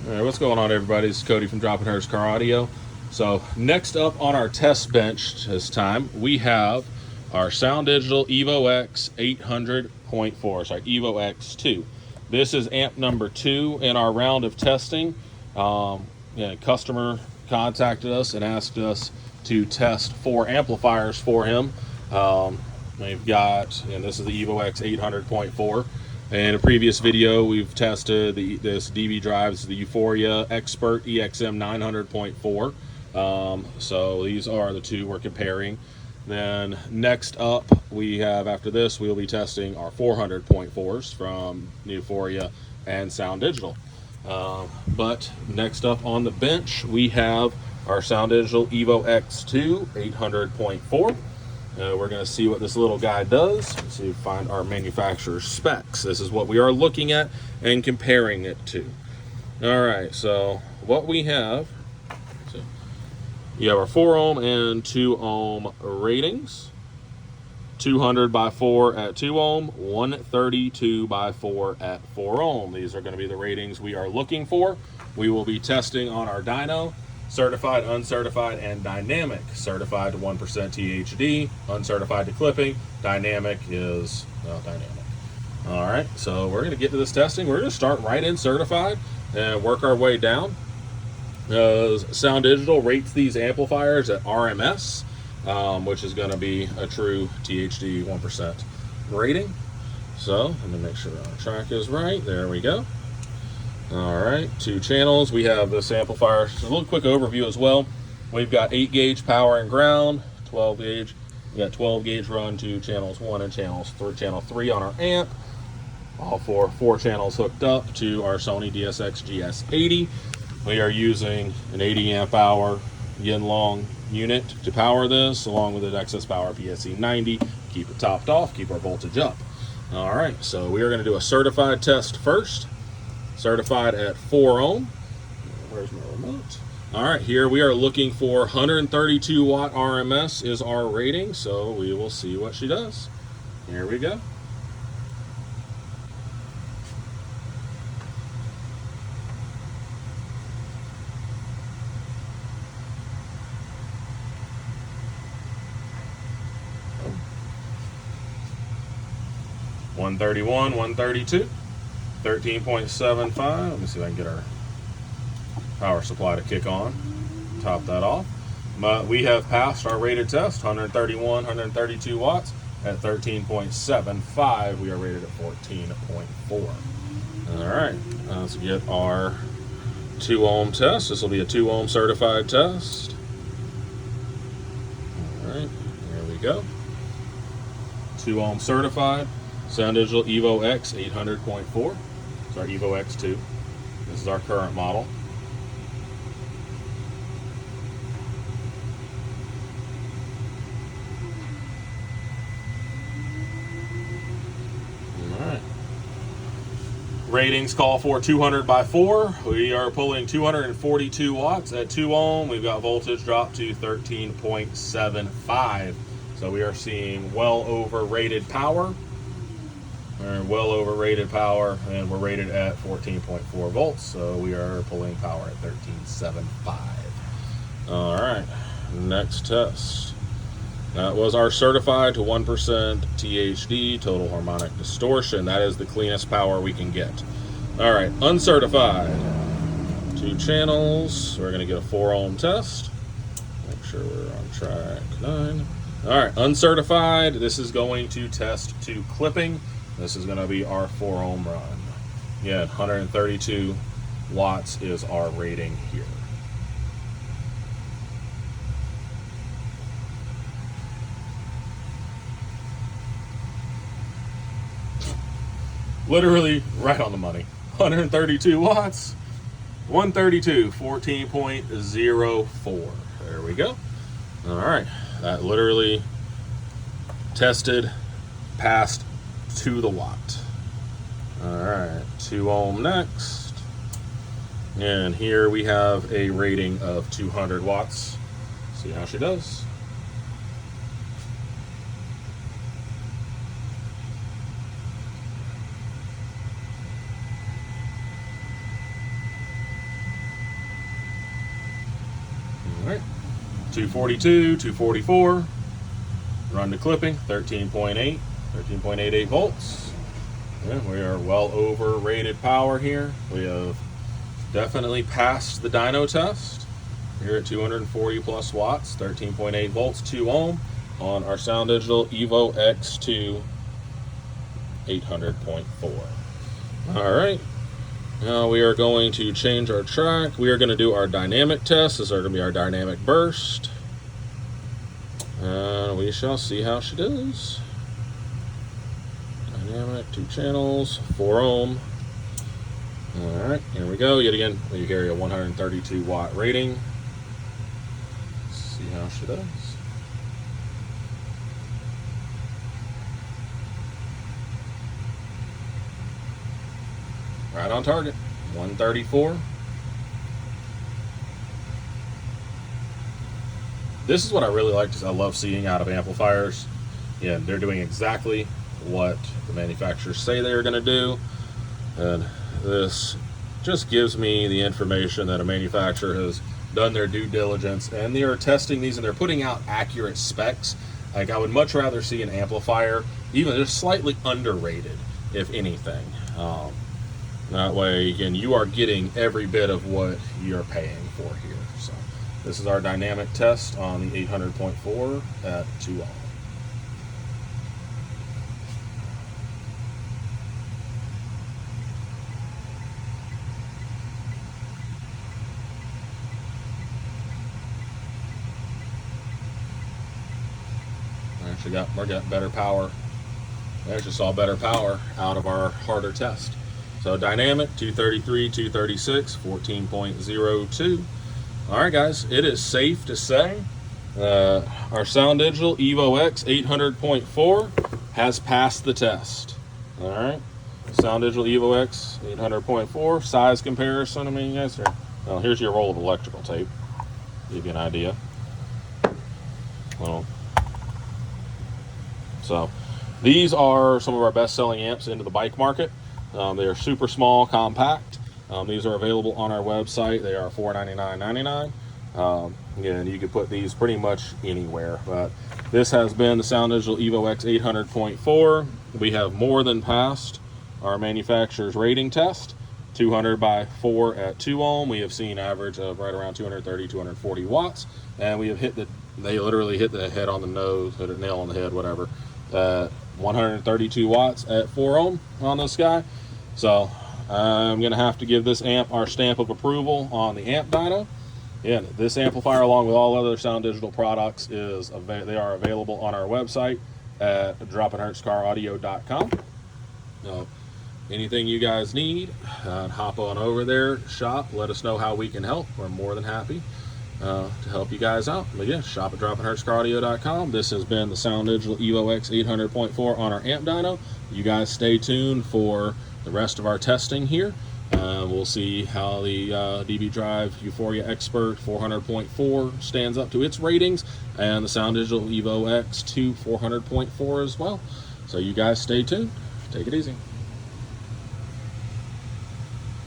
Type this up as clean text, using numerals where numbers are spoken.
All right, what's going on, everybody? This is Cody from Dropping Hers Car Audio. So next up on our test bench this time, we have our SounDigital EVOX 800.4, sorry, EVOX2. This is amp number 2 in our round of testing. Customer contacted us and asked us to test 4 amplifiers for him. We've got, and this is the EVOX 800.4. In a previous video, we've tested this DB drives, the Euphoria Expert EXM 900.4. So these are the two we're comparing. Then next up, we have, after this, we'll be testing our 400.4s from Euphoria and SounDigital. But next up on the bench, we have our SounDigital EVOX2 800.4. We're going to see what this little guy does. Let's see if we find our manufacturer's specs. This is what we are looking at and comparing it to. All right, so what we have, you have our 4 ohm and 2 ohm ratings. 200 by 4 at 2 ohm, 132 by 4 at 4 ohm. These are going to be the ratings we are looking for. We will be testing on our dyno. Certified, uncertified, and dynamic. Certified to 1% THD, uncertified to clipping. Dynamic is, well, dynamic. All right, so we're going to get to this testing. We're going to start right in certified and work our way down. SounDigital rates these amplifiers at RMS, which is going to be a true THD 1% rating. So let me make sure our track is right. There we go. All right, 2 channels. We have this amplifier. Just a little quick overview as well. We've got 8 gauge power and ground, 12 gauge. We got 12 gauge run to channels 1 and channel 3 on our amp. All 4 channels hooked up to our Sony DSX GS80. We are using an 80 amp hour yin long unit to power this, along with an excess power PSE 90. Keep it topped off, keep our voltage up. All right, so we are going to do a certified test first. Certified at 4 ohm. Where's my remote? All right, here we are looking for 132 watt RMS is our rating, so we will see what she does. Here we go. Oh. 131, 132. 13.75. Let me see if I can get our power supply to kick on. Top that off. But we have passed our rated test, 131, 132 watts at 13.75. We are rated at 14.4. All right, let's get our 2 ohm test. This will be a 2 ohm certified test. All right, here we go. 2 ohm certified. SounDigital EVOX 800.4. It's our EVOX2. This is our current model. All right. Ratings call for 200 by 4. We are pulling 242 watts at 2 ohm. We've got voltage drop to 13.75. So we are seeing well over rated power. We're well over rated power, and we're rated at 14.4 volts, so we are pulling power at 13.75. All right, next test. That was our certified to 1% THD, total harmonic distortion. That is the cleanest power we can get. All right, uncertified. 2 channels. We're going to get a 4 ohm test. Make sure we're on track 9. All right, uncertified. This is going to test to clipping. This is going to be our 4 ohm run. Yeah, 132 watts is our rating here. Literally right on the money. 132 watts, 132, 14.04. There we go. All right, that literally tested, passed to the watt. All right, 2 ohm next. And here we have a rating of 200 watts. See how she does. All right, 242, 244. Run to clipping, 13.88 volts. Yeah, we are well over rated power here. We have definitely passed the dyno test. Here at 240 plus watts, 13.8 volts, 2 ohm on our SounDigital EVOX2 800.4. All right, now we are going to change our track. We are going to do our dynamic test. This is going to be our dynamic burst. And we shall see how she does. Dynamic, 2 channels, 4 ohm. All right, here we go. Yet again, we carry a 132 watt rating. Let's see how she does. Right on target, 134. This is what I really like. I love seeing out of amplifiers. Yeah, they're doing exactly what the manufacturers say they're going to do. And this just gives me the information that a manufacturer has done their due diligence and they are testing these and they're putting out accurate specs. Like, I would much rather see an amplifier even just slightly underrated, if anything. That way, again, you are getting every bit of what you're paying for here. So this is our dynamic test on the 800.4 at 2 ohm. We got better power. We actually saw better power out of our harder test. So dynamic, 233, 236, 14.02. All right, guys, it is safe to say our SounDigital EVOX 800.4 has passed the test. All right, SounDigital EVOX 800.4 size comparison. I mean, you guys are, well, here's your roll of electrical tape. Give you an idea. Well, so these are some of our best-selling amps into the bike market. They are super small, compact. These are available on our website. They are $499.99. Again, you can put these pretty much anywhere. But this has been the SounDigital EVOX 800.4. We have more than passed our manufacturer's rating test. 200 by 4 at 2 ohm. We have seen average of right around 230, 240 watts. And we have hit they literally hit the head on the nose, hit a nail on the head, whatever. 132 watts at 4 ohm on this guy. So I'm going to have to give this amp our stamp of approval on the amp dyno. And this amplifier, along with all other SounDigital products, they are available on our website at droppinghertzcaraudio.com. Anything you guys need, hop on over there, shop, let us know how we can help. We're more than happy to help you guys out. But yeah, shop at droppinghertzcaraudio.com. This has been the SounDigital EVOX 800.4 on our amp dyno. You guys stay tuned for the rest of our testing here. We'll see how the DB Drive Euphoria Expert 400.4 stands up to its ratings, and the SounDigital EVOX2 400.4 as well. So you guys stay tuned. Take it easy.